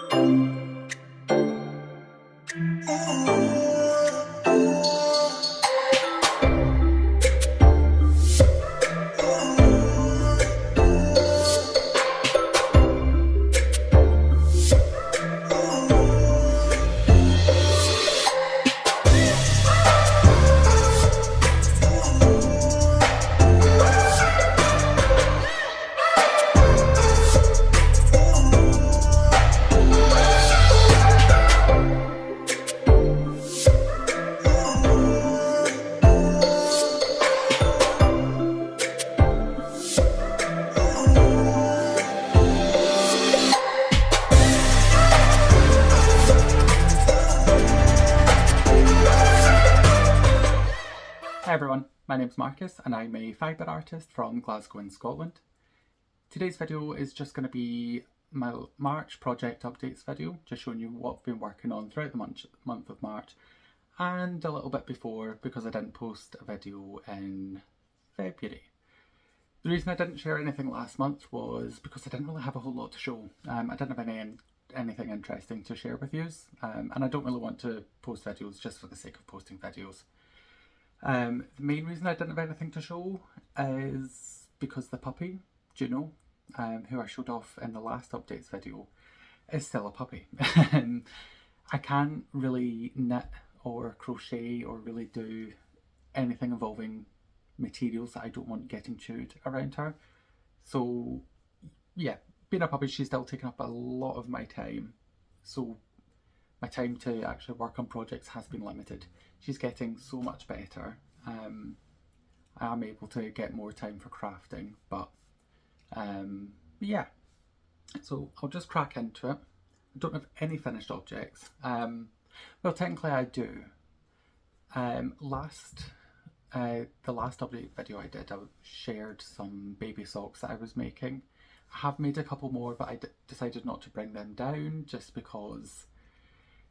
Hi everyone, my name's Marcus and I'm a fibre artist from Glasgow in Scotland. Today's video is just going to be my March project updates video, just showing you what I've been working on throughout the month of March and a little bit before because I didn't post a video in February. The reason I didn't share anything last month was because I didn't really have a whole lot to show. I didn't have anything interesting to share with you, and I don't really want to post videos just for the sake of posting videos. The main reason I didn't have anything to show is because the puppy, Juno, who I showed off in the last updates video, is still a puppy. I can't really knit or crochet or really do anything involving materials that I don't want getting chewed around her. So yeah, being a puppy, she's still taking up a lot of my time. So my time to actually work on projects has been limited. She's getting so much better. I am able to get more time for crafting, but yeah. So I'll just crack into it. I don't have any finished objects. Well, technically I do. The last update video I did, I shared some baby socks that I was making. I have made a couple more, but I decided not to bring them down just because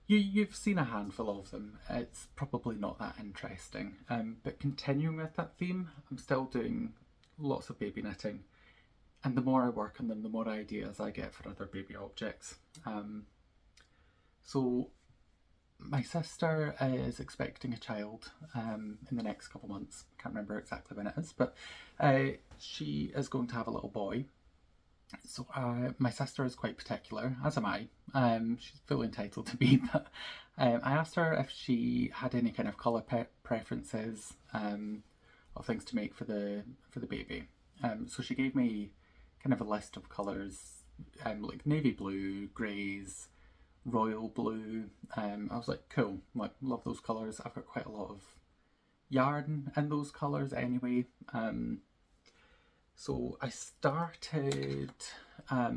you've seen a handful of them. It's probably not that interesting. But continuing with that theme, I'm still doing lots of baby knitting. And the more I work on them, the more ideas I get for other baby objects. So my sister is expecting a child in the next couple months. Can't remember exactly when it is, but she is going to have a little boy. So my sister is quite particular, as am I. She's fully entitled to be, but I asked her if she had any kind of colour preferences of things to make for the baby. So she gave me kind of a list of colours, like navy blue, greys, royal blue. I was like, cool, like love those colours. I've got quite a lot of yarn in those colours anyway. So I started, I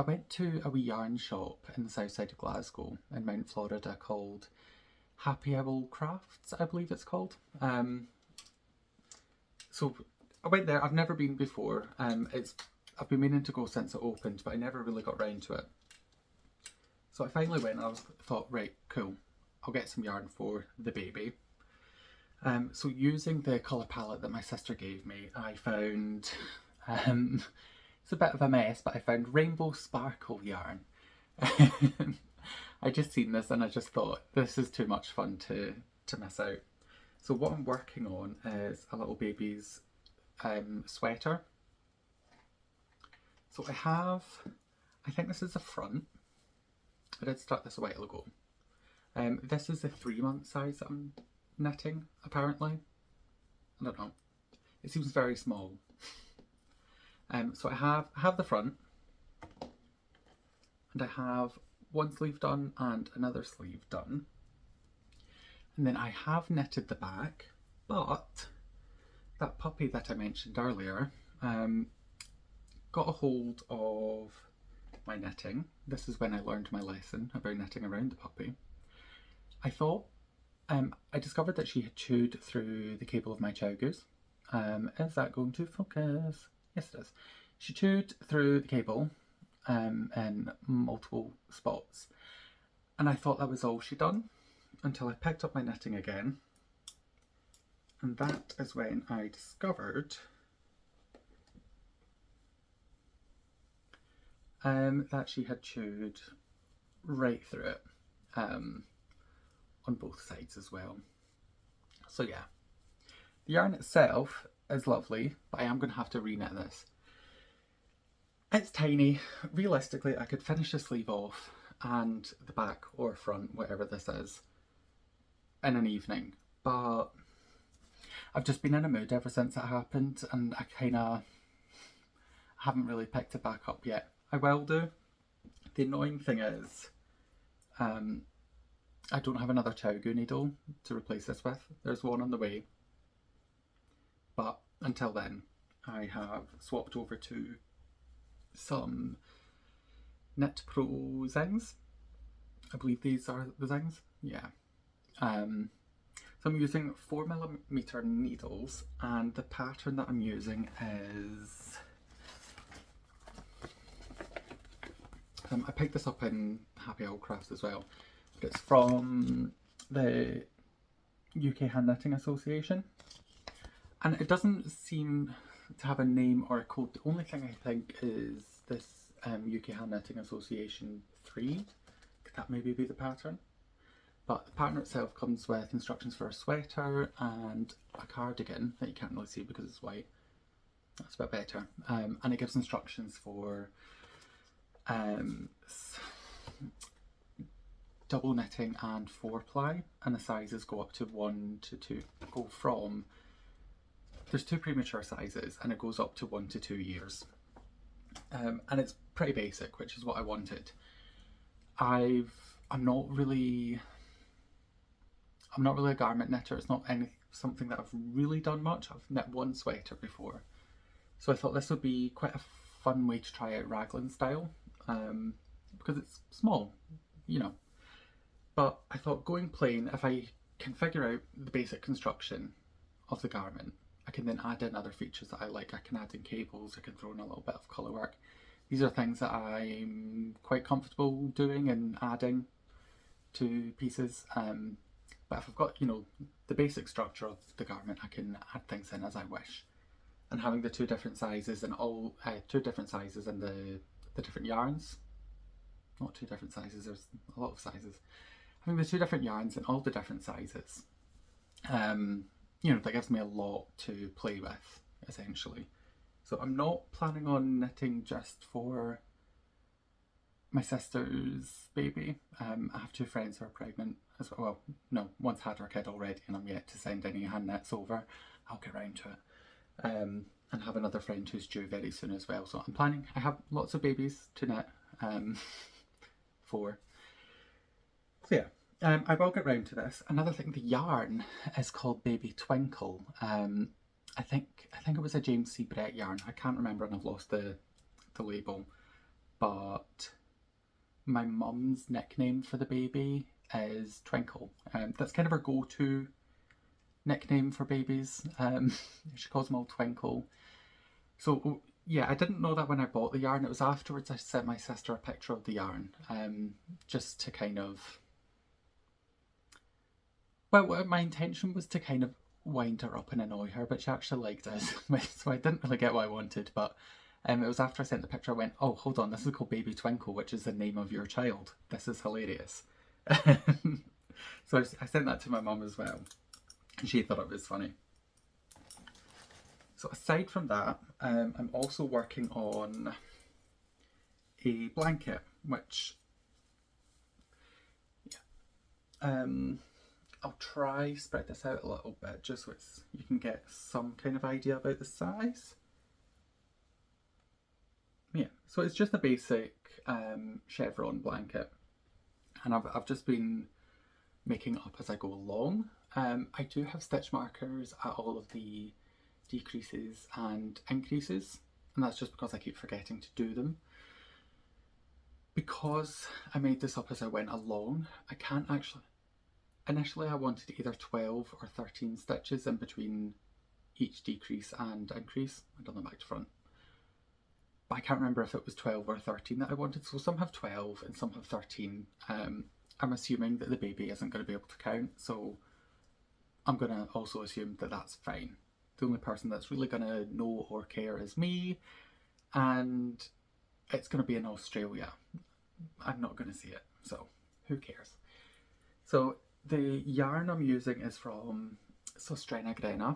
went to a wee yarn shop in the south side of Glasgow in Mount Florida called Happy Owl Crafts, I believe it's called. So I went there. I've never been before. I've been meaning to go since it opened, but I never really got round to it. So I finally went and I thought, right, cool, I'll get some yarn for the baby. So using the colour palette that my sister gave me, I found, it's a bit of a mess, but I found rainbow sparkle yarn. I just seen this and I just thought, this is too much fun to miss out. So what I'm working on is a little baby's sweater. So I think this is the front. I did start this a while ago. This is the 3-month size that I'm knitting, apparently. I don't know. It seems very small. So I have the front, and I have one sleeve done and another sleeve done. And then I have knitted the back, but that puppy that I mentioned earlier got a hold of my knitting. This is when I learned my lesson about knitting around the puppy. I discovered that she had chewed through the cable of my chow goose. Is that going to focus? Yes, it is. She chewed through the cable in multiple spots, and I thought that was all she'd done until I picked up my knitting again, and that is when I discovered that she had chewed right through it, on both sides as well. So yeah, the yarn itself is lovely, but I am going to have to reknit this. It's tiny. Realistically, I could finish the sleeve off and the back or front, whatever this is, in an evening, but I've just been in a mood ever since it happened, and I kind of haven't really picked it back up yet. I will do. The annoying thing is, I don't have another Chowgu needle to replace this with. There's one on the way, but until then, I have swapped over to some Knit Pro Zings. I believe these are the Zings. Yeah. So I'm using 4mm needles, and the pattern that I'm using is... I picked this up in Happy Old Crafts as well, but it's from the UK Hand Knitting Association, and it doesn't seem to have a name or a code. The only thing I think is this UK Hand Knitting Association 3, could that maybe be the pattern? But the pattern itself comes with instructions for a sweater and a cardigan that you can't really see because it's white. That's a bit better. And it gives instructions for double knitting and 4-ply, and the sizes go up to 1 to 2. Go from, there's 2 premature sizes, and it goes up to 1 to 2 years. And it's pretty basic, which is what I wanted. I'm not really a garment knitter. It's not something that I've really done much. I've knit one sweater before, so I thought this would be quite a fun way to try out raglan style, because it's small, you know. But I thought going plain, if I can figure out the basic construction of the garment, I can then add in other features that I like. I can add in cables, I can throw in a little bit of colour work. These are things that I'm quite comfortable doing and adding to pieces. But if I've got, you know, the basic structure of the garment, I can add things in as I wish. And having the 2 different sizes and the different yarns, not 2 different sizes, there's a lot of sizes. Having the 2 different yarns and all the different sizes, you know, that gives me a lot to play with, essentially. So I'm not planning on knitting just for my sister's baby. I have 2 friends who are pregnant as well. Well, no, one's had her kid already, and I'm yet to send any hand knits over. I'll get round to it. And have another friend who's due very soon as well. So I'm planning, I have lots of babies to knit for. So yeah, I will get round to this. Another thing, the yarn is called Baby Twinkle. I think it was a James C. Brett yarn. I can't remember, and I've lost the label. But my mum's nickname for the baby is Twinkle. That's kind of her go-to nickname for babies. She calls them all Twinkle. So yeah, I didn't know that when I bought the yarn. It was afterwards I sent my sister a picture of the yarn, just to kind of... Well, my intention was to kind of wind her up and annoy her, but she actually liked it, so I didn't really get what I wanted. But it was after I sent the picture I went, oh, hold on, this is called Baby Twinkle, which is the name of your child. This is hilarious. So I sent that to my mum as well, and she thought it was funny. So aside from that, I'm also working on a blanket, which, yeah, I'll try spread this out a little bit just so you can get some kind of idea about the size. Yeah, so it's just a basic chevron blanket, and I've just been making it up as I go along. I do have stitch markers at all of the decreases and increases, and that's just because I keep forgetting to do them. Because I made this up as I went along, I can't actually... Initially I wanted either 12 or 13 stitches in between each decrease and increase. I've done them back to front. But I can't remember if it was 12 or 13 that I wanted, so some have 12 and some have 13. I'm assuming that the baby isn't going to be able to count, so I'm going to also assume that that's fine. The only person that's really going to know or care is me, and it's going to be in Australia. I'm not going to see it, so who cares? So the yarn I'm using is from Grena,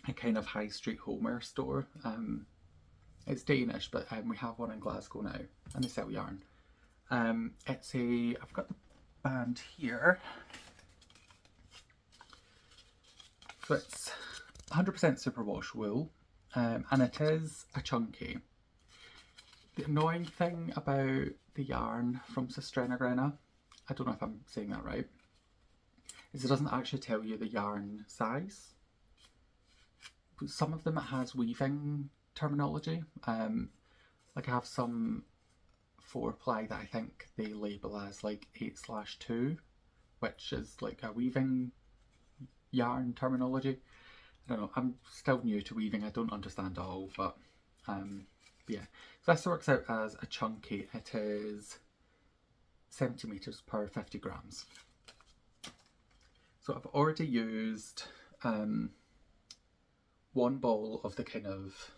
a kind of high street homeware store. It's Danish, but we have one in Glasgow now, and they sell yarn. I've got the band here. So it's 100% superwash wool, and it is a chunky. The annoying thing about the yarn from Grena, I don't know if I'm saying that right, is it doesn't actually tell you the yarn size. But some of them it has weaving terminology. Like I have some 4-ply that I think they label as like 8/2, which is like a weaving yarn terminology. I don't know, I'm still new to weaving, I don't understand all, but yeah. So this works out as a chunky. It is centimetres per 50 grams. So I've already used one ball of the kind of,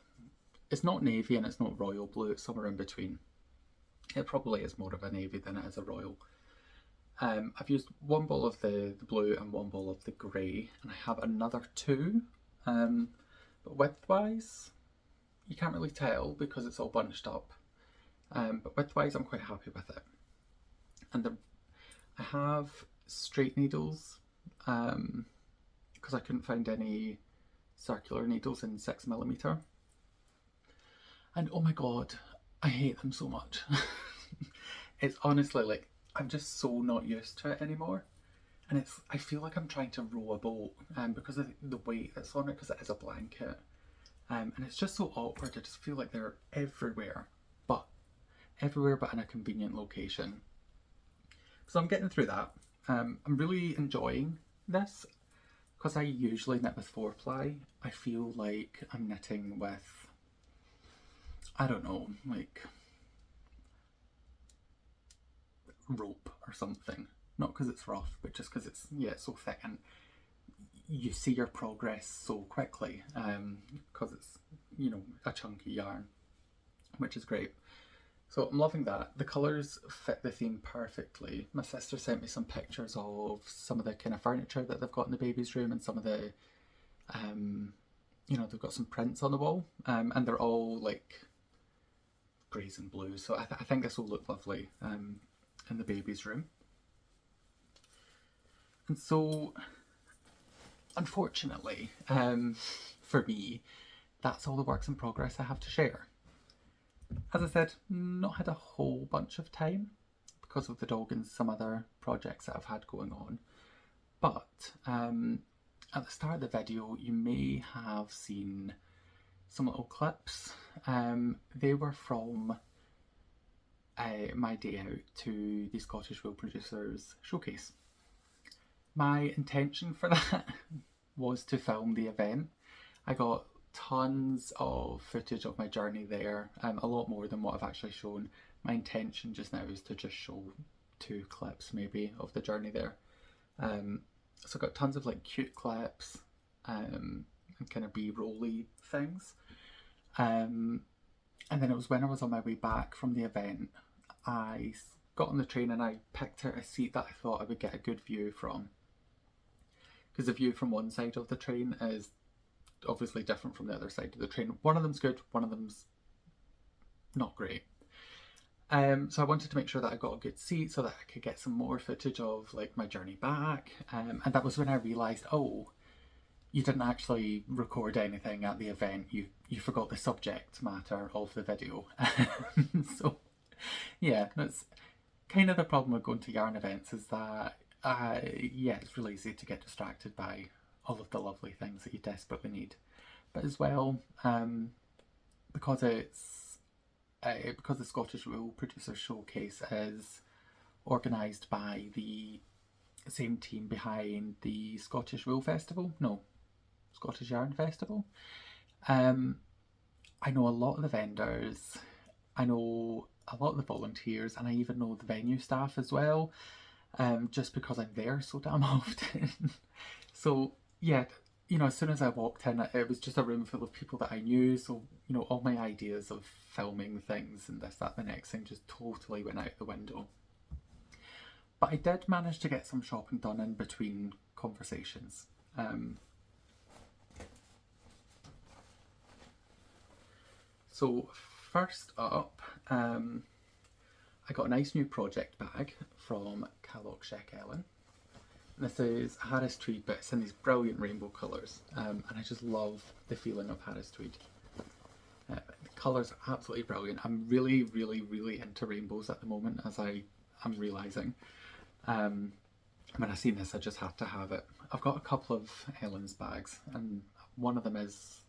it's not navy and it's not royal blue, it's somewhere in between. It probably is more of a navy than it is a royal. I've used one ball of the blue and one ball of the grey, and I have another 2, but width-wise, you can't really tell because it's all bunched up, but width-wise I'm quite happy with it. And I have straight needles, because I couldn't find any circular needles in 6mm, and oh my god, I hate them so much. It's honestly like, I'm just so not used to it anymore, and I feel like I'm trying to row a boat, because of the weight that's on it, because it is a blanket, and it's just so awkward. I just feel like they're everywhere but in a convenient location. So I'm getting through that. I'm really enjoying this, because I usually knit with 4-ply. I feel like I'm knitting with, I don't know, like rope or something. Not because it's rough, but just because it's so thick, and you see your progress so quickly, because it's, you know, a chunky yarn, which is great. So I'm loving that. The colours fit the theme perfectly. My sister sent me some pictures of some of the kind of furniture that they've got in the baby's room, and some of the, you know, they've got some prints on the wall, and they're all like greys and blues. So I think this will look lovely in the baby's room. And so, unfortunately, for me, that's all the works in progress I have to share. As I said, not had a whole bunch of time because of the dog and some other projects that I've had going on. But at the start of the video, you may have seen some little clips. They were from my day out to the Scottish Wool Producers Showcase. My intention for that was to film the event. I got tons of footage of my journey there, a lot more than what I've actually shown. My intention just now is to just show 2 clips maybe of the journey there. So I got tons of like cute clips and kind of B-rolly things. And then it was when I was on my way back from the event, I got on the train and I picked out a seat that I thought I would get a good view from. Because the view from one side of the train is obviously different from the other side of the train. One of them's good, one of them's not great. So I wanted to make sure that I got a good seat so that I could get some more footage of like my journey back. And that was when I realised, oh, you didn't actually record anything at the event. You forgot the subject matter of the video. So yeah, that's kind of the problem with going to yarn events, is that it's really easy to get distracted by all of the lovely things that you desperately need. But as well, because the Scottish Wool Producers Showcase is organised by the same team behind the Scottish Wool Festival, Scottish Yarn Festival. I know a lot of the vendors, I know a lot of the volunteers, and I even know the venue staff as well, just because I'm there so damn often. So yeah, as soon as I walked in, it was just a room full of people that I knew. So, all my ideas of filming things and this, that, the next thing just totally went out the window. But I did manage to get some shopping done in between conversations. So first up, I got a nice new project bag from Ellen. This is Harris Tweed, but it's in these brilliant rainbow colours, and I just love the feeling of Harris Tweed. The colours are absolutely brilliant. I'm really, really, really into rainbows at the moment, as I'm realising. When I seen this, I just had to have it. I've got a couple of Ellen's bags, and one of them is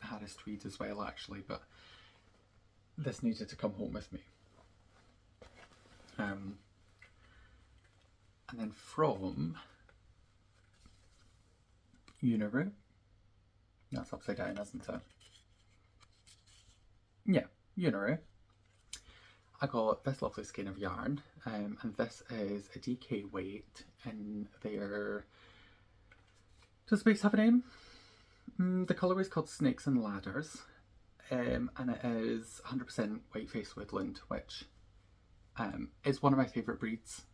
Harris Tweed as well, actually, but this needed to come home with me. And then from Unaru, that's upside down, isn't it? Yeah, Unaru. I got this lovely skein of yarn, and this is a DK weight in their... Does Space have a name? The colourway is called Snakes and Ladders, and it is 100% whiteface woodland, which is one of my favourite breeds.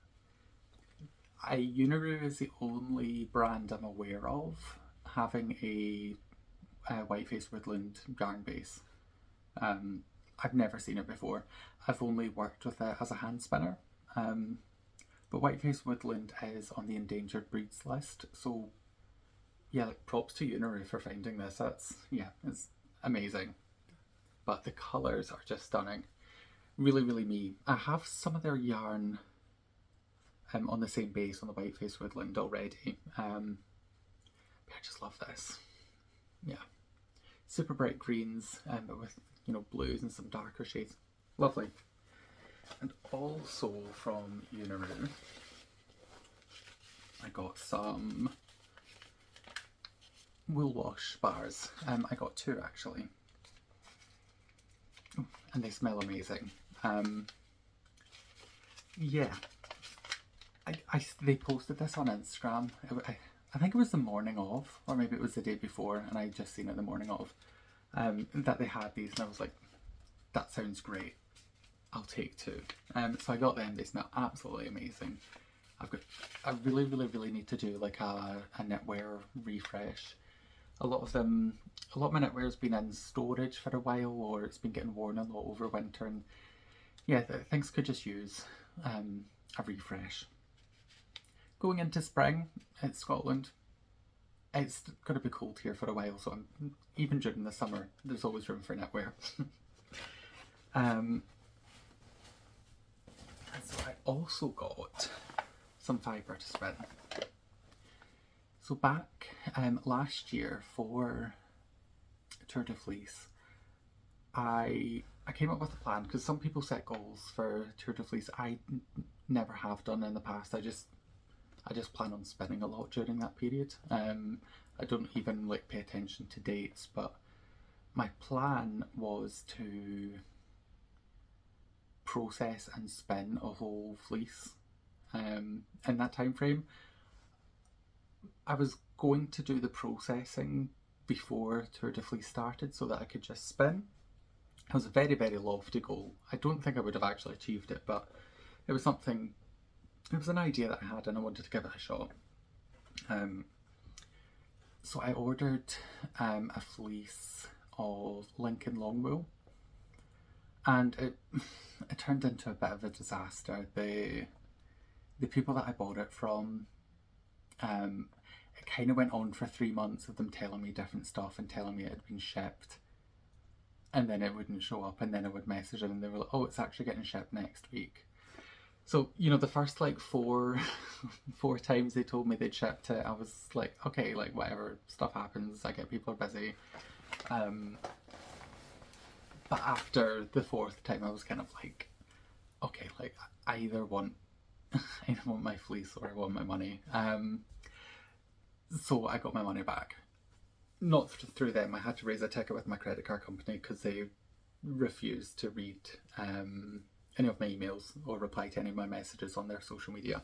Unaru is the only brand I'm aware of having a whiteface woodland yarn base. I've never seen it before. I've only worked with it as a hand spinner. But whiteface woodland is on the endangered breeds list, so yeah, like props to Unaru for finding this. It's amazing. But the colours are just stunning. Really, really me. I have some of their yarn on the same base on the whiteface woodland already. But I just love this. Yeah. Super bright greens, but with blues and some darker shades. Lovely. And also from Unaru, I got some wool wash bars. I got two actually. Oh, and they smell amazing. Yeah. They posted this on Instagram. I think it was the morning of, or maybe it was the day before, and I just seen it the morning of, that they had these, and I was like, that sounds great. I'll take two. So I got them. They smell absolutely amazing. I really, really, really need to do like a knitwear refresh. A lot of my knitwear's been in storage for a while, or it's been getting worn a lot over winter, and yeah, things could just use a refresh. Going into spring in Scotland, it's going to be cold here for a while, so even during the summer, there's always room for knitwear. So I also got some fibre to spin. So back last year for Tur Fleece, I came up with a plan, because some people set goals for Tur Fleece. I never have done in the past. I just plan on spinning a lot during that period. I don't even like pay attention to dates, but my plan was to process and spin a whole fleece in that time frame. I was going to do the processing before Tur Fleece started so that I could just spin. It was a very, very lofty goal. I don't think I would have actually achieved it, but it was something. It was an idea that I had, and I wanted to give it a shot. So I ordered a fleece of Long WHE, and it turned into a bit of a disaster. The people that I bought it from, it kind of went on for 3 months of them telling me different stuff and telling me it had been shipped, and then it wouldn't show up, and then I would message them and they were like, oh, it's actually getting shipped next week. So, the first like four times they told me they'd shipped it, I was like, okay, like whatever, stuff happens, I get people are busy. But after the fourth time I was kind of like, okay, like I either want my fleece or I want my money. So I got my money back. Not through them, I had to raise a ticket with my credit card company because they refused to read any of my emails or reply to any of my messages on their social media.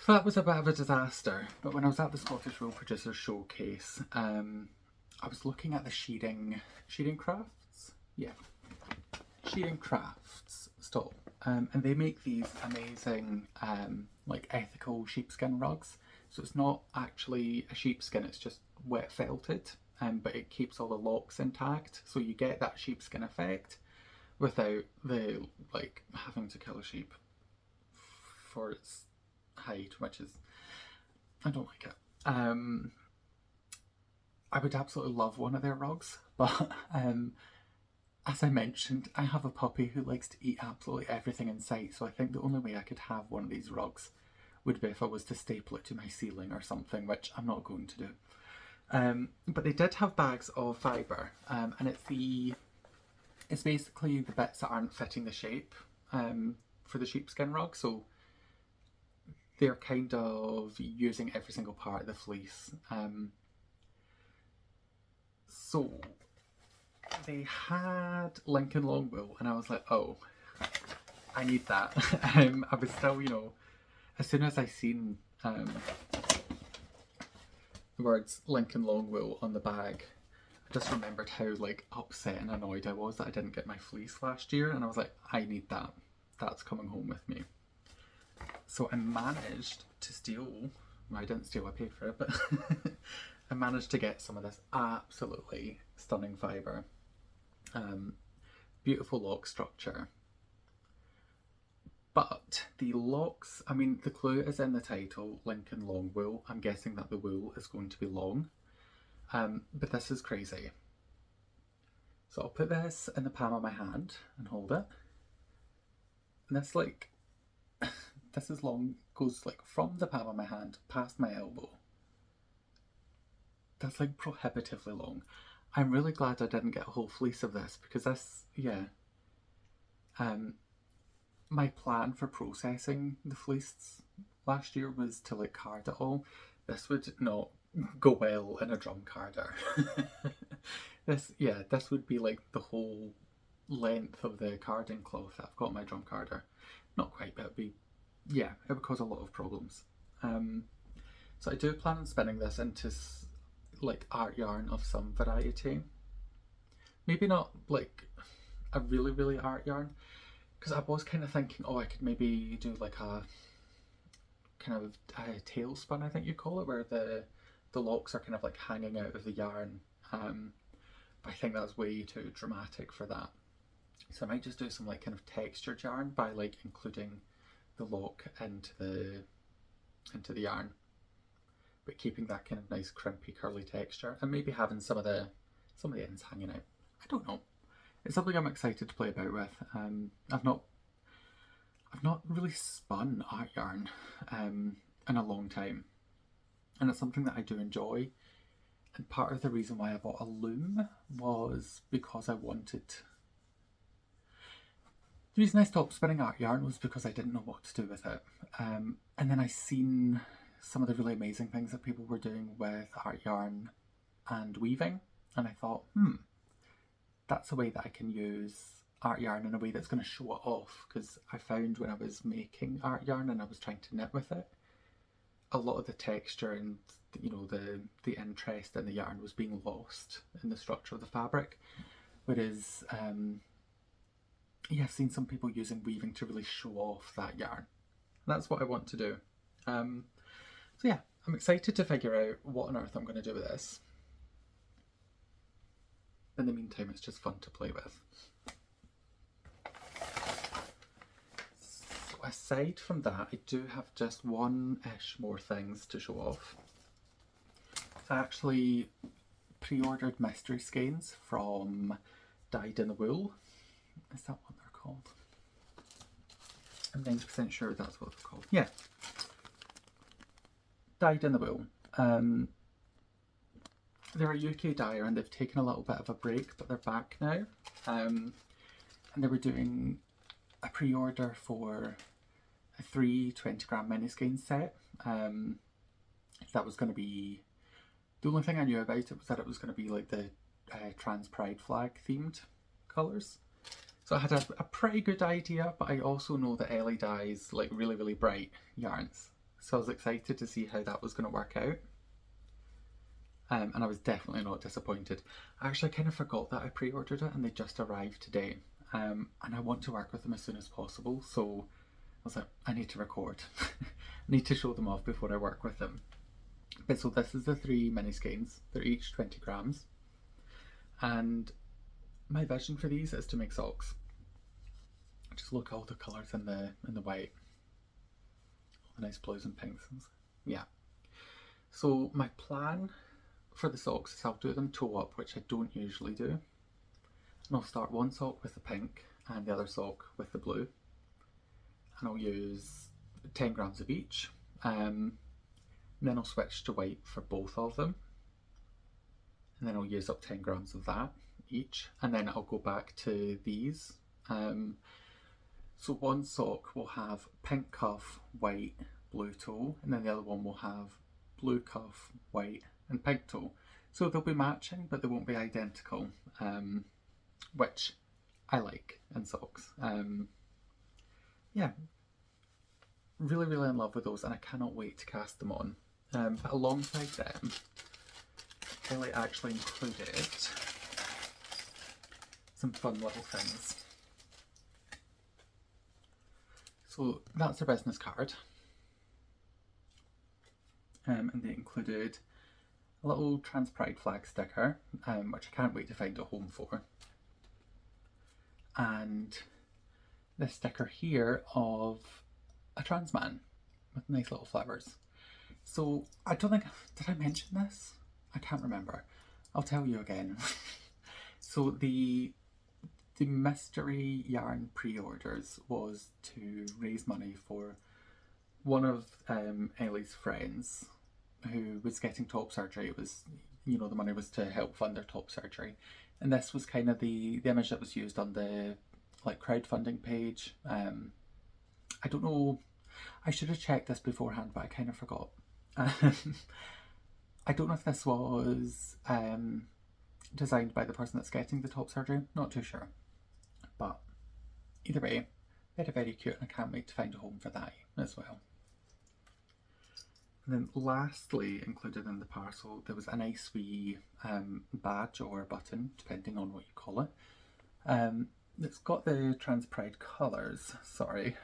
So that was a bit of a disaster, but when I was at the Scottish Wool Producers Showcase, I was looking at the shearing crafts, yeah, shearing crafts stall, and they make these amazing like ethical sheepskin rugs. So it's not actually a sheepskin, it's just wet felted, but it keeps all the locks intact, so you get that sheepskin effect without the like having to kill a sheep for its hide, which is, I don't like it. I would absolutely love one of their rugs, but as I mentioned, I have a puppy who likes to eat absolutely everything in sight, so I think the only way I could have one of these rugs would be if I was to staple it to my ceiling or something, which I'm not going to do. But they did have bags of fibre, and it's basically the bits that aren't fitting the shape for the sheepskin rug, so they're kind of using every single part of the fleece. So they had Lincoln Long Wool, and I was like, oh, I need that. I was still, you know, as soon as I seen the words Lincoln Long Wool on the bag, I just remembered how like upset and annoyed I was that I didn't get my fleece last year, and I was like, I need that. That's coming home with me. So I managed to steal, well, I didn't steal, I paid for it, but I managed to get some of this absolutely stunning fibre. Beautiful lock structure. But the locks, I mean, the clue is in the title, Lincoln Long Wool. I'm guessing that the wool is going to be long. But this is crazy. So I'll put this in the palm of my hand and hold it. And this like, this is long, goes like from the palm of my hand past my elbow. That's like prohibitively long. I'm really glad I didn't get a whole fleece of this, because this, yeah. My plan for processing the fleece last year was to like card it all. This would not go well in a drum carder. This would be like the whole length of the carding cloth that I've got in my drum carder. Not quite, but it would cause a lot of problems. So I do plan on spinning this into like art yarn of some variety. Maybe not like a really, really art yarn, because I was kind of thinking, oh, I could maybe do like a kind of a tailspin, I think you call it, where the locks are kind of like hanging out of the yarn. But I think that's way too dramatic for that. So I might just do some like kind of textured yarn by like including the lock into the yarn, but keeping that kind of nice crimpy curly texture, and maybe having some of the ends hanging out. I don't know. It's something I'm excited to play about with. I've not really spun art yarn in a long time, and it's something that I do enjoy. And part of the reason why I bought a loom was because I wanted. The reason I stopped spinning art yarn was because I didn't know what to do with it. And then I seen some of the really amazing things that people were doing with art yarn and weaving, and I thought, that's a way that I can use art yarn in a way that's going to show it off, because I found when I was making art yarn and I was trying to knit with it, a lot of the texture and, you know, the interest in the yarn was being lost in the structure of the fabric. Whereas I've seen some people using weaving to really show off that yarn. And that's what I want to do. So yeah, I'm excited to figure out what on earth I'm going to do with this. In the meantime, it's just fun to play with. So aside from that, I do have just one-ish more things to show off. So I actually pre-ordered mystery skeins from Dyed in the Wool. Is that what they're called? I'm 90% sure that's what they're called. Yeah. Dyed in the Wool. They're a UK dyer and they've taken a little bit of a break, but they're back now. And they were doing a pre-order for a 3 20-gram mini skein set. That was going to be, the only thing I knew about it was that it was going to be like the trans pride flag themed colours. So I had a pretty good idea, but I also know that Ellie dyes like really, really bright yarns. so I was excited to see how that was going to work out. And I was definitely not disappointed. I actually kind of forgot that I pre-ordered it and they just arrived today. And I want to work with them as soon as possible, so I was like, I need to record. I need to show them off before I work with them. But so this is the 3 mini skeins. They're each 20 grams. And my vision for these is to make socks. Just look at all the colours in the white. All the nice blues and pinks. Yeah. So my plan for the socks is I'll do them toe up, which I don't usually do. And I'll start one sock with the pink and the other sock with the blue. And I'll use 10 grams of each. And then I'll switch to white for both of them. And then I'll use up 10 grams of that each. And then I'll go back to these. So one sock will have pink cuff, white, blue toe. And then the other one will have blue cuff, white, and pink toe. So they'll be matching, but they won't be identical, which I like in socks. Yeah, really, really in love with those, and I cannot wait to cast them on. But alongside them, Kelly actually included some fun little things. So that's their business card. And they included a little Trans Pride flag sticker, which I can't wait to find a home for. And this sticker here of a trans man with nice little flowers. So I don't think, did I mention this? I can't remember. I'll tell you again. So the mystery yarn pre-orders was to raise money for one of Ellie's friends who was getting top surgery. It was, you know, the money was to help fund their top surgery. And this was kind of the image that was used on the like crowdfunding page. I don't know, I should have checked this beforehand, but I kind of forgot. I don't know if this was designed by the person that's getting the top surgery, not too sure. But either way, very, very cute, and I can't wait to find a home for that as well. And then lastly, included in the parcel, there was a nice wee badge or button, depending on what you call it. It's got the Trans Pride colours, sorry.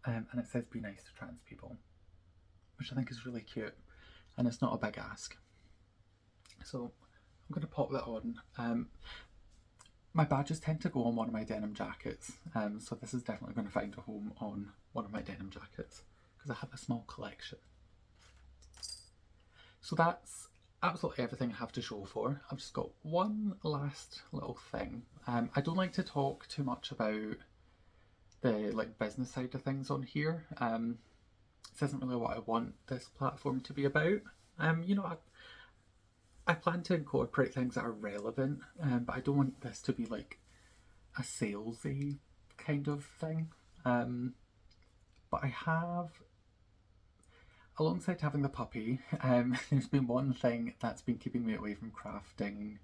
And it says be nice to trans people, which I think is really cute. And it's not a big ask. So I'm going to pop that on. My badges tend to go on one of my denim jackets. So this is definitely going to find a home on one of my denim jackets, because I have a small collection. So that's absolutely everything I have to show for. I've just got one last little thing. I don't like to talk too much about the like business side of things on here. This isn't really what I want this platform to be about. You know, I plan to incorporate things that are relevant, but I don't want this to be like a salesy kind of thing. But I have, alongside having the puppy, there's been one thing that's been keeping me away from crafting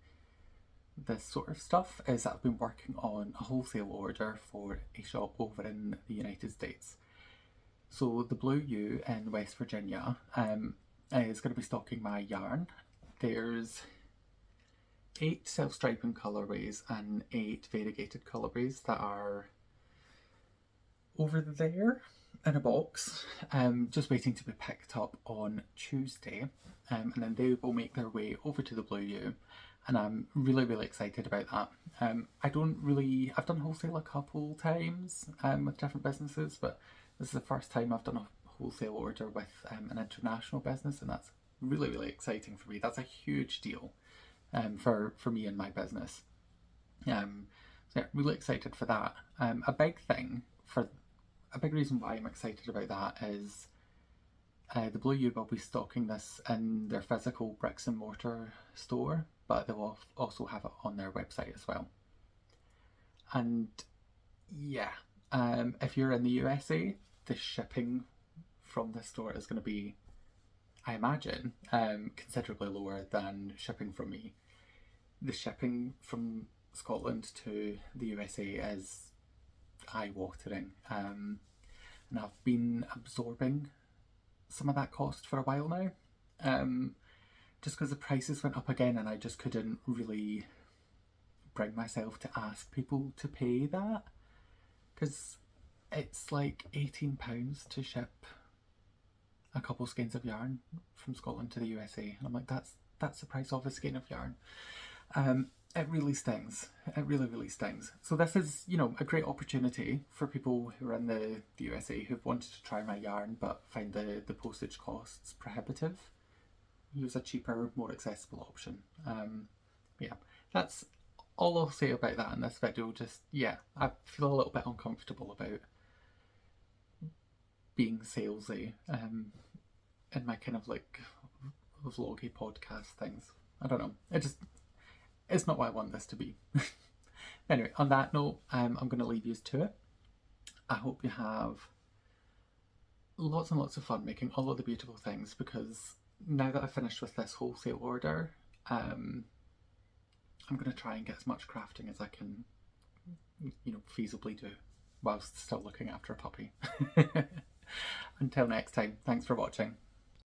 this sort of stuff, is that I've been working on a wholesale order for a shop over in the United States. So the Blue U in West Virginia is going to be stocking my yarn. There's 8 self-striping colourways and 8 variegated colourways that are over there in a box, just waiting to be picked up on Tuesday, and then they will make their way over to the Blue U, and I'm really, really excited about that. I've done wholesale a couple times with different businesses, but this is the first time I've done a wholesale order with an international business, and that's really, really exciting for me. That's a huge deal for me and my business. So yeah, really excited for that. A big reason why I'm excited about that is the Blue U will be stocking this in their physical bricks and mortar store, but they will also have it on their website as well. And yeah, if you're in the USA, the shipping from this store is going to be, I imagine, considerably lower than shipping from me. The shipping from Scotland to the USA is eye-watering. and I've been absorbing some of that cost for a while now, just because the prices went up again and I just couldn't really bring myself to ask people to pay that, because it's like £18 to ship a couple skeins of yarn from Scotland to the USA, and I'm like, that's the price of a skein of yarn. It really stings. It really stings. So this is, you know, a great opportunity for people who are in the USA who've wanted to try my yarn but find the postage costs prohibitive. Use a cheaper, more accessible option. Yeah, that's all I'll say about that in this video. Just, yeah, I feel a little bit uncomfortable about being salesy in my kind of like vloggy podcast things. I don't know. It's not what I want this to be. Anyway, on that note, I'm going to leave you to it. I hope you have lots and lots of fun making all of the beautiful things, because now that I've finished with this wholesale order, I'm going to try and get as much crafting as I can, you know, feasibly do, whilst still looking after a puppy. Until next time, thanks for watching.